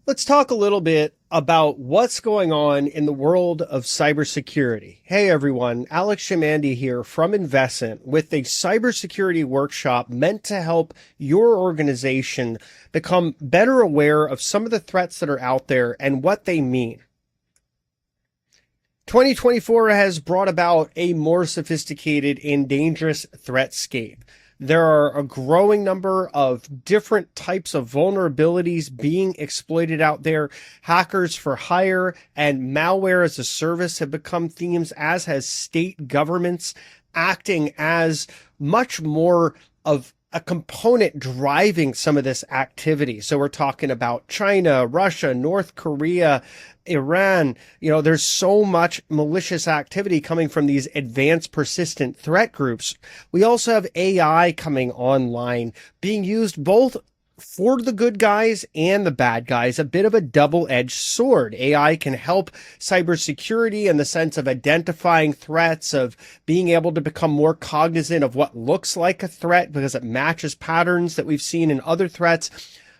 Let's talk a little bit about what's going on in the world of cybersecurity. Hey everyone, Alex Shamandi here from Envescent with a cybersecurity workshop meant to help your organization become better aware of some of the threats that are out there and what they mean. 2024 has brought about a more sophisticated and dangerous threatscape. There are a growing number of different types of vulnerabilities being exploited out there. Hackers for hire and malware as a service have become themes, as has state governments acting as much more of a component driving some of this activity. So we're talking about China, Russia, North Korea, Iran. There's so much malicious activity coming from these advanced persistent threat groups. We also have AI coming online, being used both for the good guys and the bad guys, a bit of a double-edged sword. AI can help cybersecurity in the sense of identifying threats, of being able to become more cognizant of what looks like a threat because it matches patterns that we've seen in other threats.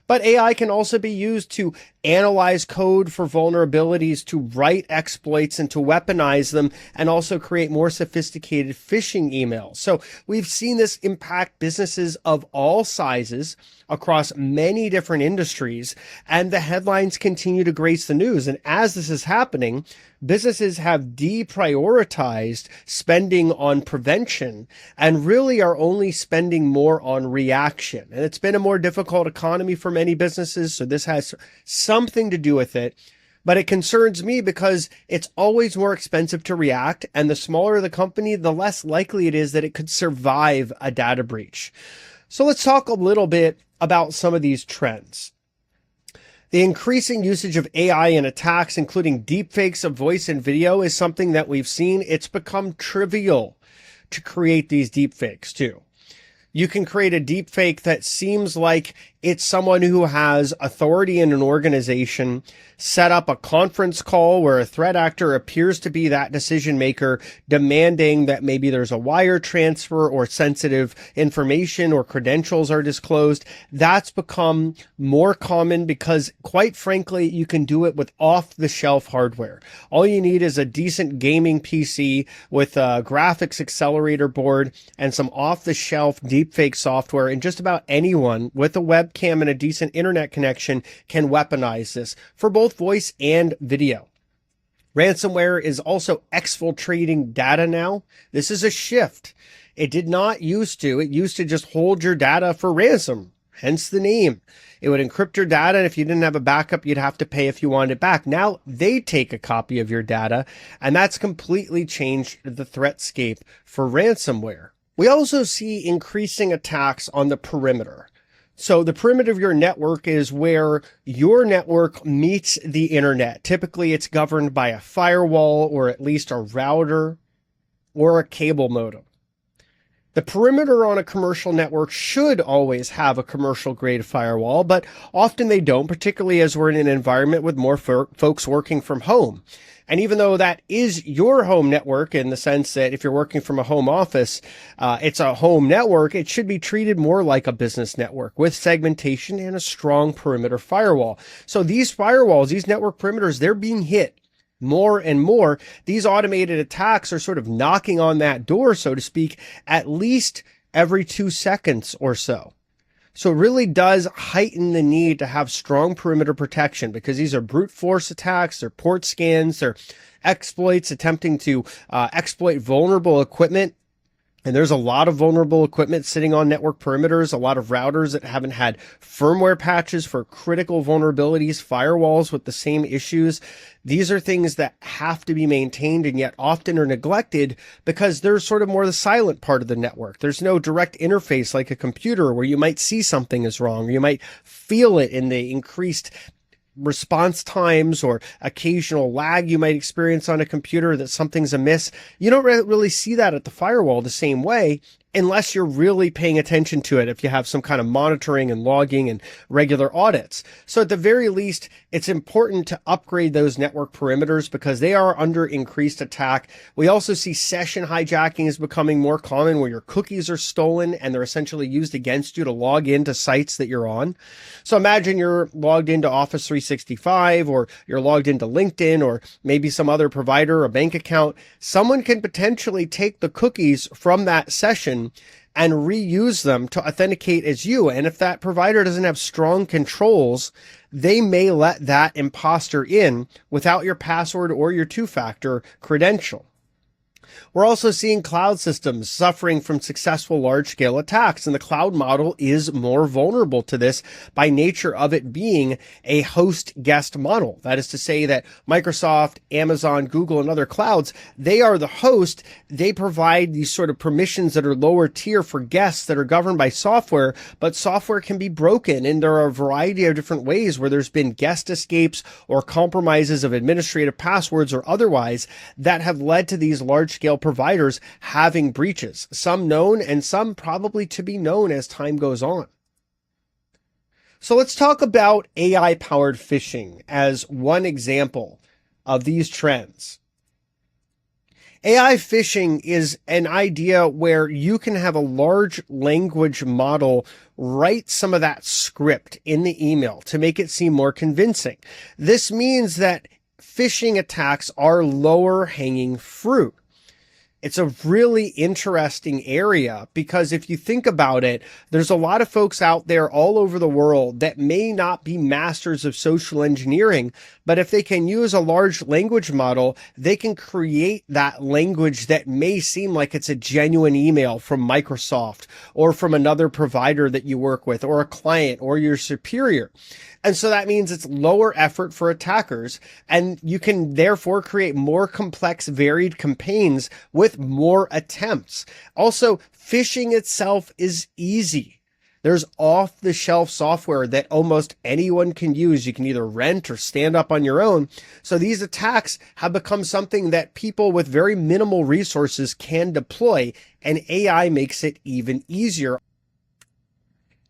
But AI can also be used to analyze code for vulnerabilities, to write exploits and to weaponize them, and also create more sophisticated phishing emails. So we've seen this impact businesses of all sizes across many different industries, and the headlines continue to grace the news. And as this is happening, businesses have deprioritized spending on prevention and really are only spending more on reaction. And it's been a more difficult economy for many businesses, so this has something to do with it. But it concerns me because it's always more expensive to react, and the smaller the company, the less likely it is that it could survive a data breach. So let's talk a little bit about some of these trends. The increasing usage of AI in attacks, including deepfakes of voice and video, is something that we've seen. It's become trivial to create these deepfakes too. You can create a deepfake that seems like it's someone who has authority in an organization, set up a conference call where a threat actor appears to be that decision maker, demanding that maybe there's a wire transfer or sensitive information or credentials are disclosed. That's become more common because, quite frankly, you can do it with off-the-shelf hardware. All you need is a decent gaming PC with a graphics accelerator board and some off-the-shelf deepfake software, and just about anyone with a webcam and a decent internet connection can weaponize this for both voice and video. Ransomware is also exfiltrating data now. This is a shift. It did not used to. It used to just hold your data for ransom, hence the name. It would encrypt your data, and if you didn't have a backup, you'd have to pay if you wanted it back. Now they take a copy of your data, and that's completely changed the threatscape for ransomware. We also see increasing attacks on the perimeter. So the perimeter of your network is where your network meets the internet. Typically, it's governed by a firewall or at least a router or a cable modem. The perimeter on a commercial network should always have a commercial-grade firewall, but often they don't, particularly as we're in an environment with more folks working from home. And even though that is your home network, in the sense that if you're working from a home office, it's a home network, it should be treated more like a business network with segmentation and a strong perimeter firewall. So these firewalls, these network perimeters, they're being hit more and more. These automated attacks are sort of knocking on that door, so to speak, at least every 2 seconds or so. So it really does heighten the need to have strong perimeter protection, because these are brute force attacks, they're port scans, they're exploits attempting to exploit vulnerable equipment. And there's a lot of vulnerable equipment sitting on network perimeters, a lot of routers that haven't had firmware patches for critical vulnerabilities, firewalls with the same issues. These are things that have to be maintained and yet often are neglected because they're sort of more the silent part of the network. There's no direct interface like a computer where you might see something is wrong, or you might feel it in the increased response times or occasional lag you might experience on a computer that something's amiss. You don't really see that at the firewall the same way. unless you're really paying attention to it, if you have some kind of monitoring and logging and regular audits. So at the very least, it's important to upgrade those network perimeters because they are under increased attack. We also see session hijacking is becoming more common, where your cookies are stolen and they're essentially used against you to log into sites that you're on. So imagine you're logged into Office 365, or you're logged into LinkedIn, or maybe some other provider, a bank account. Someone can potentially take the cookies from that session and reuse them to authenticate as you. And if that provider doesn't have strong controls, they may let that imposter in without your password or your two-factor credential. We're also seeing cloud systems suffering from successful large-scale attacks, and the cloud model is more vulnerable to this by nature of it being a host-guest model. That is to say that Microsoft, Amazon, Google, and other clouds, they are the host. They provide these sort of permissions that are lower tier for guests that are governed by software, but software can be broken, and there are a variety of different ways where there's been guest escapes or compromises of administrative passwords or otherwise that have led to these large-scale providers having breaches, some known and some probably to be known as time goes on. So let's talk about AI-powered phishing as one example of these trends. AI phishing is an idea where you can have a large language model write some of that script in the email to make it seem more convincing. This means that phishing attacks are lower hanging fruit. It's a really interesting area because if you think about it, there's a lot of folks out there all over the world that may not be masters of social engineering, but if they can use a large language model, they can create that language that may seem like it's a genuine email from Microsoft or from another provider that you work with or a client or your superior. And so that means it's lower effort for attackers, and you can therefore create more complex, varied campaigns with more attempts. Also, phishing itself is easy. There's off-the-shelf software that almost anyone can use. You can either rent or stand up on your own. So these attacks have become something that people with very minimal resources can deploy, and AI makes it even easier.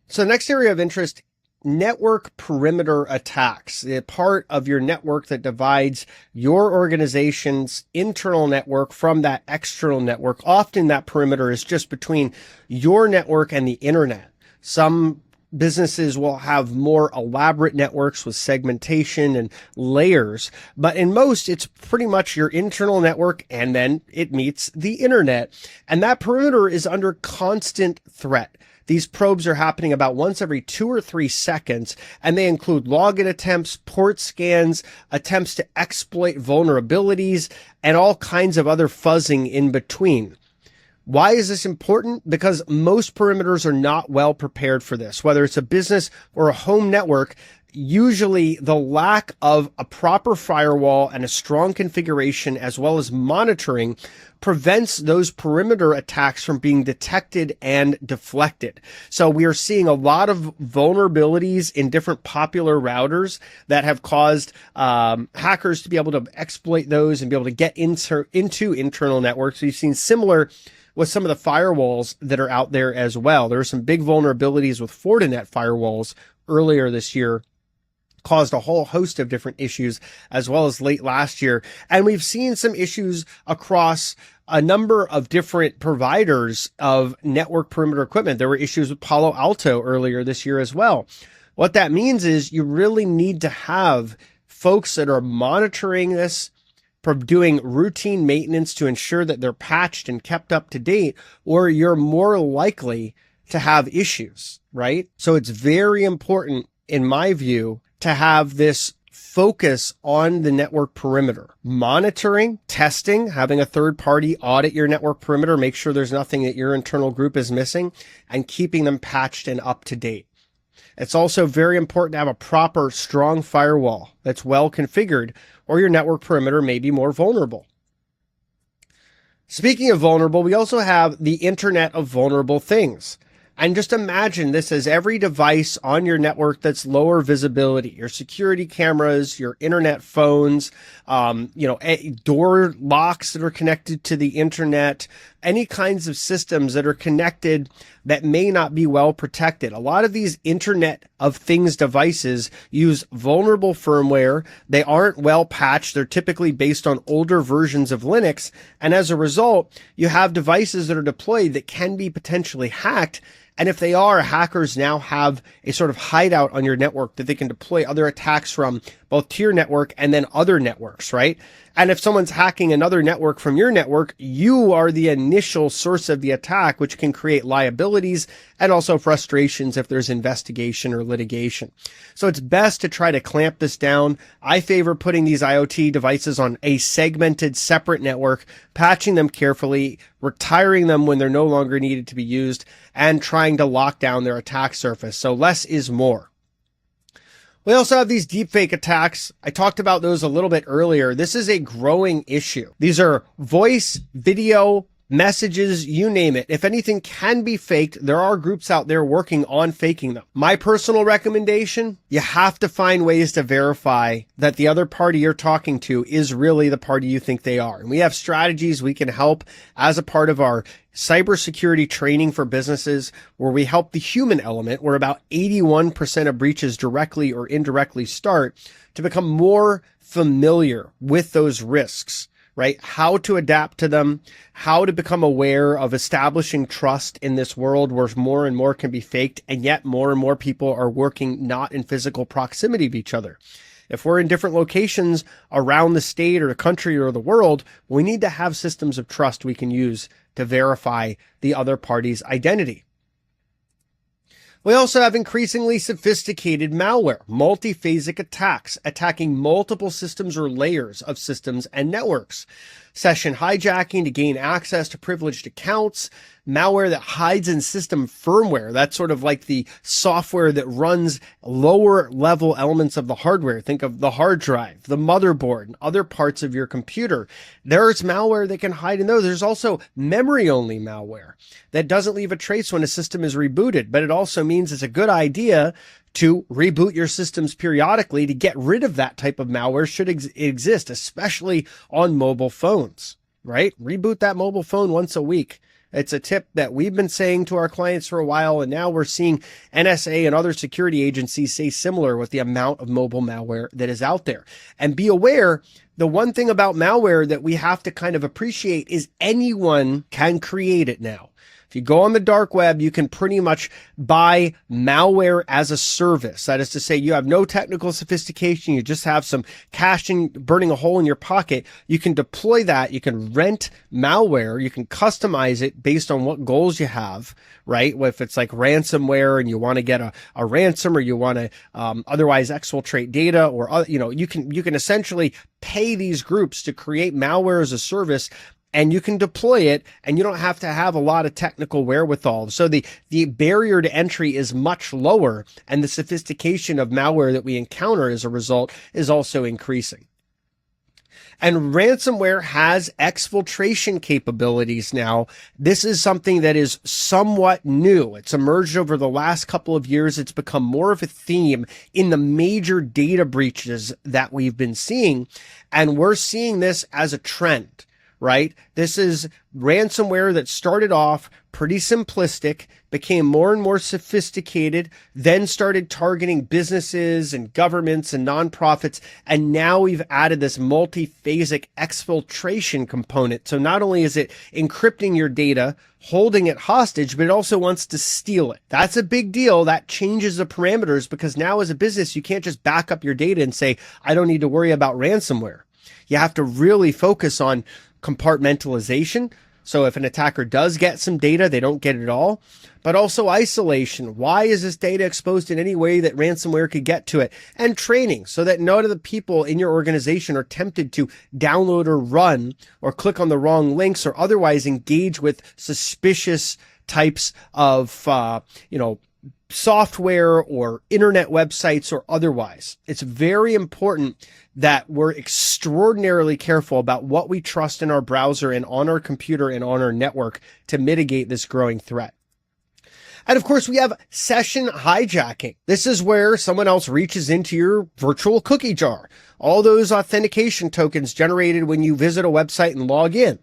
So the next area of interest, network perimeter attacks, the part of your network that divides your organization's internal network from that external network. Often that perimeter is just between your network and the internet. Some businesses will have more elaborate networks with segmentation and layers, but in most, it's pretty much your internal network and then it meets the internet. And that perimeter is under constant threat. These probes are happening about once every 2 or 3 seconds, and they include login attempts, port scans, attempts to exploit vulnerabilities, and all kinds of other fuzzing in between. Why is this important? Because most perimeters are not well prepared for this. Whether it's a business or a home network, usually the lack of a proper firewall and a strong configuration as well as monitoring prevents those perimeter attacks from being detected and deflected. So we are seeing a lot of vulnerabilities in different popular routers that have caused hackers to be able to exploit those and be able to get into internal networks. We've seen similar with some of the firewalls that are out there as well. There are some big vulnerabilities with Fortinet firewalls earlier this year, caused a whole host of different issues as well as late last year. And we've seen some issues across a number of different providers of network perimeter equipment. There were issues with Palo Alto earlier this year as well. What that means is you really need to have folks that are monitoring this, doing routine maintenance to ensure that they're patched and kept up to date, or you're more likely to have issues, right? So it's very important, in my view, to have this focus on the network perimeter. Monitoring, testing, having a third party audit your network perimeter, make sure there's nothing that your internal group is missing, and keeping them patched and up to date. It's also very important to have a proper, strong firewall that's well configured, or your network perimeter may be more vulnerable. Speaking of vulnerable, we also have the Internet of Vulnerable Things. And just imagine this as every device on your network that's lower visibility, your security cameras, your internet phones, door locks that are connected to the internet, any kinds of systems that are connected that may not be well protected. A lot of these Internet of Things devices use vulnerable firmware. They aren't well patched. They're typically based on older versions of Linux. And as a result, you have devices that are deployed that can be potentially hacked. And if they are, hackers now have a sort of hideout on your network that they can deploy other attacks from, both to your network and then other networks, right? And if someone's hacking another network from your network, you are the initial source of the attack, which can create liabilities and also frustrations if there's investigation or litigation. So it's best to try to clamp this down. I favor putting these IoT devices on a segmented, separate network, patching them carefully, retiring them when they're no longer needed to be used, and trying to lock down their attack surface. So less is more. We also have these deepfake attacks. I talked about those a little bit earlier. This is a growing issue. These are voice, video, messages, you name it. If anything can be faked, there are groups out there working on faking them. My personal recommendation, you have to find ways to verify that the other party you're talking to is really the party you think they are. And we have strategies we can help as a part of our cybersecurity training for businesses, where we help the human element, where about 81% of breaches directly or indirectly start, to become more familiar with those risks, right? How to adapt to them, how to become aware of establishing trust in this world where more and more can be faked, and yet more and more people are working not in physical proximity of each other. If we're in different locations around the state or the country or the world, we need to have systems of trust we can use to verify the other party's identity. We also have increasingly sophisticated malware, multiphasic attacks, attacking multiple systems or layers of systems and networks. Session hijacking to gain access to privileged accounts, malware that hides in system firmware. That's sort of like the software that runs lower level elements of the hardware. Think of the hard drive, the motherboard, and other parts of your computer. There's malware that can hide in those. There's also memory-only malware that doesn't leave a trace when a system is rebooted, but it also means it's a good idea to reboot your systems periodically to get rid of that type of malware should exist, especially on mobile phones, right? Reboot that mobile phone once a week. It's a tip that we've been saying to our clients for a while, and now we're seeing NSA and other security agencies say similar with the amount of mobile malware that is out there. And be aware, the one thing about malware that we have to kind of appreciate is anyone can create it now. If you go on the dark web, you can pretty much buy malware as a service. That is to say, you have no technical sophistication. You just have some cash burning a hole in your pocket. You can deploy that. You can rent malware. You can customize it based on what goals you have, right? If it's like ransomware and you want to get a ransom, or you want to otherwise exfiltrate data, or you can essentially pay these groups to create malware as a service. And you can deploy it, and you don't have to have a lot of technical wherewithal. So the barrier to entry is much lower, and the sophistication of malware that we encounter as a result is also increasing. And ransomware has exfiltration capabilities now. This is something that is somewhat new. It's emerged over the last couple of years. It's become more of a theme in the major data breaches that we've been seeing, and we're seeing this as a trend. Right? This is ransomware that started off pretty simplistic, became more and more sophisticated, then started targeting businesses and governments and nonprofits. And now we've added this multiphasic exfiltration component. So not only is it encrypting your data, holding it hostage, but it also wants to steal it. That's a big deal. That changes the parameters, because now as a business, you can't just back up your data and say, I don't need to worry about ransomware. You have to really focus on compartmentalization. So if an attacker does get some data, they don't get it all, but also isolation. Why is this data exposed in any way that ransomware could get to it? And training, so that none of the people in your organization are tempted to download or run or click on the wrong links or otherwise engage with suspicious types of, software or internet websites or otherwise. It's very important that we're extraordinarily careful about what we trust in our browser and on our computer and on our network to mitigate this growing threat. And of course, we have session hijacking. This is where someone else reaches into your virtual cookie jar. All those authentication tokens generated when you visit a website and log in.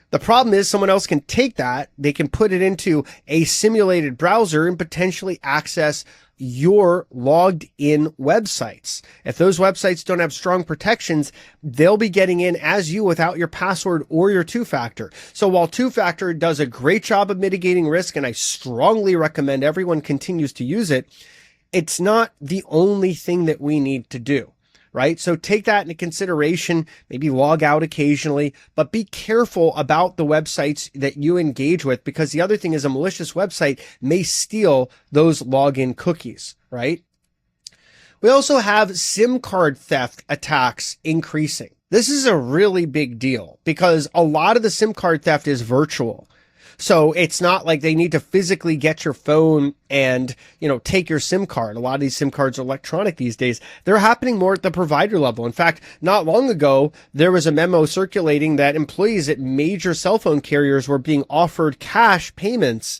The problem is someone else can take that, they can put it into a simulated browser and potentially access your logged in websites. If those websites don't have strong protections, they'll be getting in as you without your password or your two-factor. So while two-factor does a great job of mitigating risk, and I strongly recommend everyone continues to use it, it's not the only thing that we need to do. Right? So take that into consideration, maybe log out occasionally, but be careful about the websites that you engage with, because the other thing is a malicious website may steal those login cookies, right? We also have SIM card theft attacks increasing. This is a really big deal because a lot of the SIM card theft is virtual. So it's not like they need to physically get your phone and, take your SIM card. A lot of these SIM cards are electronic these days. They're happening more at the provider level. In fact, not long ago, there was a memo circulating that employees at major cell phone carriers were being offered cash payments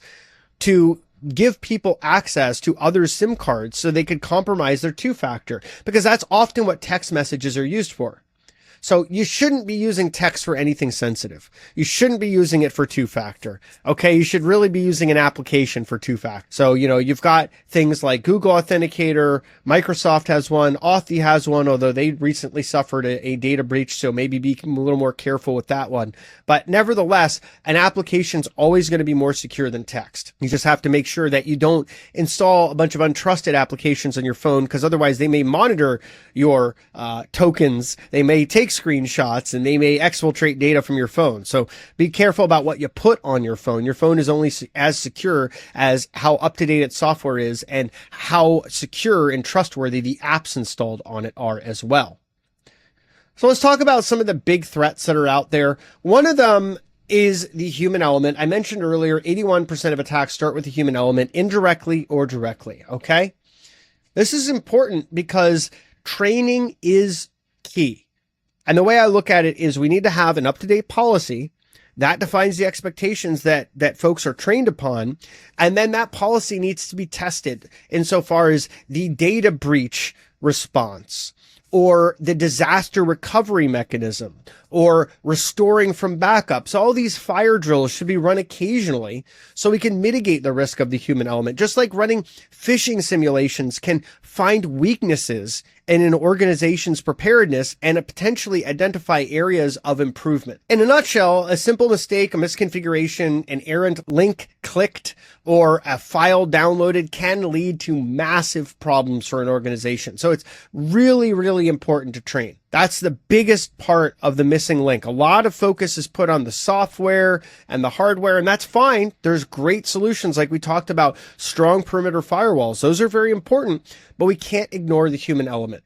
to give people access to other SIM cards so they could compromise their two-factor, because that's often what text messages are used for. So you shouldn't be using text for anything sensitive. You shouldn't be using it for two-factor. Okay. You should really be using an application for two-factor. So, you've got things like Google Authenticator, Microsoft has one, Authy has one, although they recently suffered a data breach. So maybe be a little more careful with that one. But nevertheless, an application's always going to be more secure than text. You just have to make sure that you don't install a bunch of untrusted applications on your phone, because otherwise they may monitor your tokens. They may take screenshots and they may exfiltrate data from your phone. So be careful about what you put on your phone. Your phone is only as secure as how up-to-date its software is and how secure and trustworthy the apps installed on it are as well. So let's talk about some of the big threats that are out there. One of them is the human element. I mentioned earlier, 81% of attacks start with the human element, indirectly or directly. Okay. This is important because training is key. And the way I look at it is we need to have an up-to-date policy that defines the expectations that folks are trained upon. And then that policy needs to be tested insofar as the data breach response or the disaster recovery mechanism or restoring from backups. All these fire drills should be run occasionally so we can mitigate the risk of the human element. Just like running phishing simulations can find weaknesses in an organization's preparedness and potentially identify areas of improvement. In a nutshell, a simple mistake, a misconfiguration, an errant link clicked, or a file downloaded can lead to massive problems for an organization. So it's really, really important to train. That's the biggest part of the missing link. A lot of focus is put on the software and the hardware, and that's fine. There's great solutions like we talked about, strong perimeter firewalls. Those are very important, but we can't ignore the human element.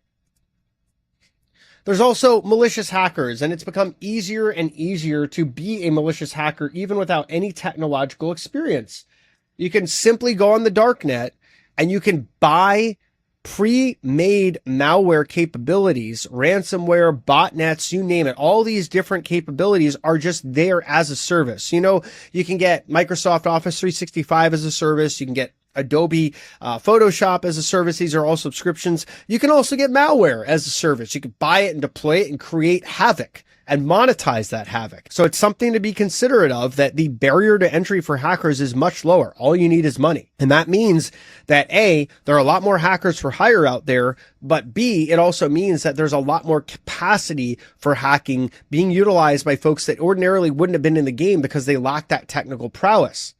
There's also malicious hackers, and it's become easier and easier to be a malicious hacker even without any technological experience. You can simply go on the darknet and you can buy pre-made malware capabilities, ransomware, botnets, you name it. All these different capabilities are just there as a service. You can get Microsoft Office 365 as a service. You can get Adobe Photoshop as a service. These are all subscriptions. You can also get malware as a service. You can buy it and deploy it and create havoc and monetize that havoc. So it's something to be considerate of, that the barrier to entry for hackers is much lower. All you need is money. And that means that A, there are a lot more hackers for hire out there, but B, it also means that there's a lot more capacity for hacking being utilized by folks that ordinarily wouldn't have been in the game because they lack that technical prowess.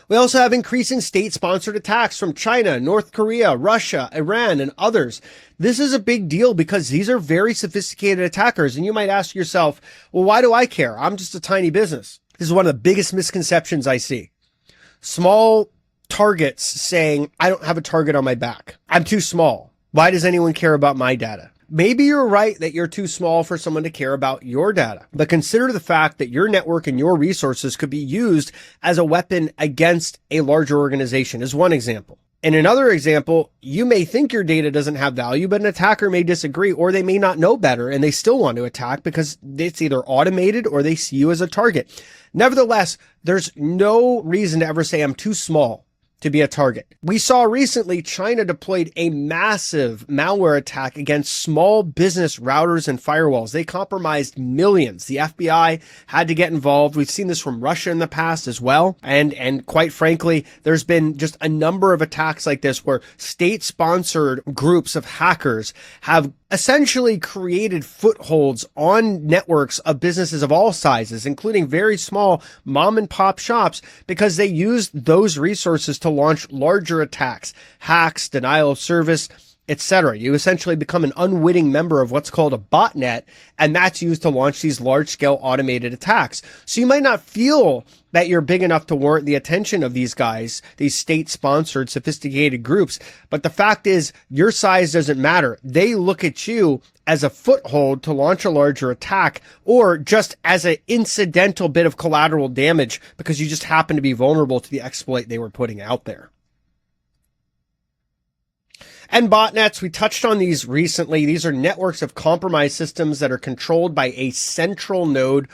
We also have increasing state-sponsored attacks from China, North Korea, Russia, Iran, and others. This is a big deal because these are very sophisticated attackers. And you might ask yourself, well, why do I care? I'm just a tiny business. This is one of the biggest misconceptions I see. Small targets saying, I don't have a target on my back. I'm too small. Why does anyone care about my data? Maybe you're right that you're too small for someone to care about your data, but consider the fact that your network and your resources could be used as a weapon against a larger organization, as one example. In another example, you may think your data doesn't have value, but an attacker may disagree, or they may not know better and they still want to attack because it's either automated or they see you as a target. Nevertheless, there's no reason to ever say I'm too small to be a target. We saw recently China deployed a massive malware attack against small business routers and firewalls. They compromised millions. The FBI had to get involved. We've seen this from Russia in the past as well. And quite frankly, there's been just a number of attacks like this where state-sponsored groups of hackers have essentially created footholds on networks of businesses of all sizes, including very small mom and pop shops, because they used those resources to launch larger attacks, hacks, denial of service, etc. You essentially become an unwitting member of what's called a botnet, and that's used to launch these large-scale automated attacks. So you might not feel that you're big enough to warrant the attention of these guys, these state-sponsored, sophisticated groups. But the fact is, your size doesn't matter. They look at you as a foothold to launch a larger attack, or just as an incidental bit of collateral damage because you just happen to be vulnerable to the exploit they were putting out there. And botnets, we touched on these recently. These are networks of compromised systems that are controlled by a central node.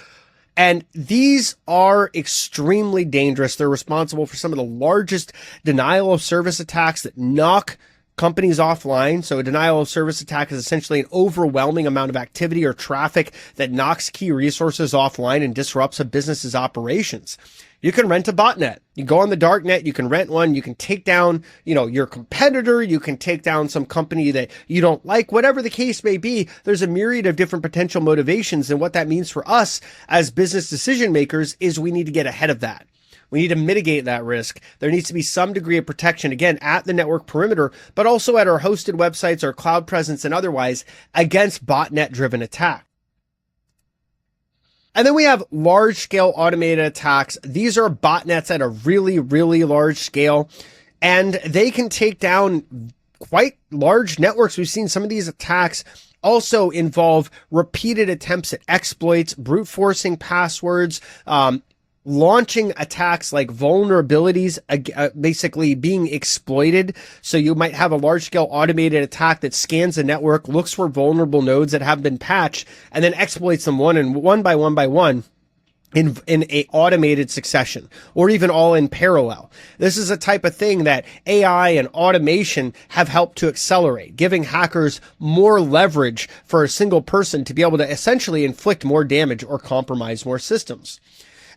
And these are extremely dangerous. They're responsible for some of the largest denial of service attacks that knock companies offline. So a denial of service attack is essentially an overwhelming amount of activity or traffic that knocks key resources offline and disrupts a business's operations. You can rent a botnet. You go on the dark net, you can rent one, you can take down, your competitor, you can take down some company that you don't like, whatever the case may be. There's a myriad of different potential motivations. And what that means for us as business decision makers is we need to get ahead of that. We need to mitigate that risk. There needs to be some degree of protection, again, at the network perimeter, but also at our hosted websites, our cloud presence, and otherwise against botnet-driven attack. And then we have large-scale automated attacks. These are botnets at a really, really large scale, and they can take down quite large networks. We've seen some of these attacks also involve repeated attempts at exploits, brute forcing passwords, launching attacks like vulnerabilities, basically being exploited. So you might have a large-scale automated attack that scans a network, looks for vulnerable nodes that have been patched, and then exploits them one by one in a automated succession, or even all in parallel. This is a type of thing that AI and automation have helped to accelerate, giving hackers more leverage for a single person to be able to essentially inflict more damage or compromise more systems.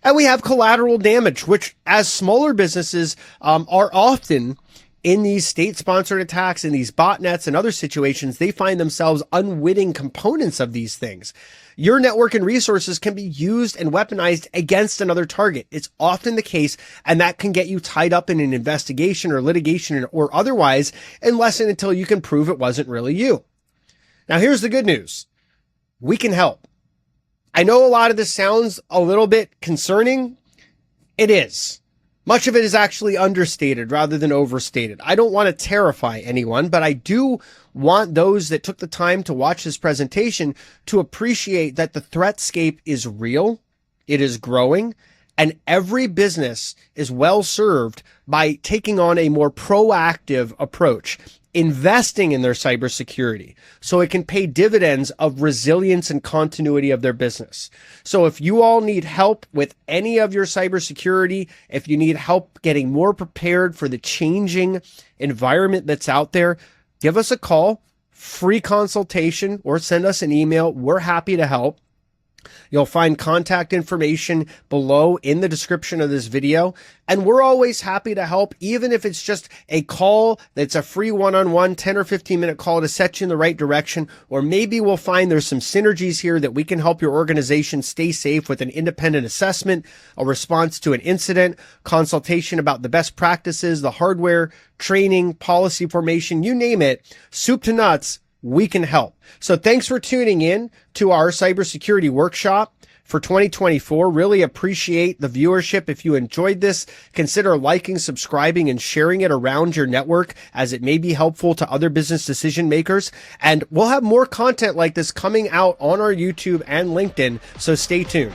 And we have collateral damage, which as smaller businesses are often in these state-sponsored attacks, in these botnets and other situations, they find themselves unwitting components of these things. Your network and resources can be used and weaponized against another target. It's often the case, and that can get you tied up in an investigation or litigation or otherwise, unless and until you can prove it wasn't really you. Now, here's the good news. We can help. I know a lot of this sounds a little bit concerning. It is. Much of it is actually understated rather than overstated. I don't want to terrify anyone, but I do want those that took the time to watch this presentation to appreciate that the threatscape is real, it is growing, and every business is well served by taking on a more proactive approach, investing in their cybersecurity so it can pay dividends of resilience and continuity of their business. So if you all need help with any of your cybersecurity, if you need help getting more prepared for the changing environment that's out there, give us a call, free consultation, or send us an email. We're happy to help. You'll find contact information below in the description of this video. And we're always happy to help, even if it's just a call that's a free one-on-one 10 or 15-minute call to set you in the right direction. Or maybe we'll find there's some synergies here that we can help your organization stay safe with an independent assessment, a response to an incident, consultation about the best practices, the hardware, training, policy formation, you name it, soup to nuts. We can help. So thanks for tuning in to our cybersecurity workshop for 2024. Really appreciate the viewership. If you enjoyed this, consider liking, subscribing, and sharing it around your network, as it may be helpful to other business decision makers. And we'll have more content like this coming out on our YouTube and LinkedIn, so stay tuned.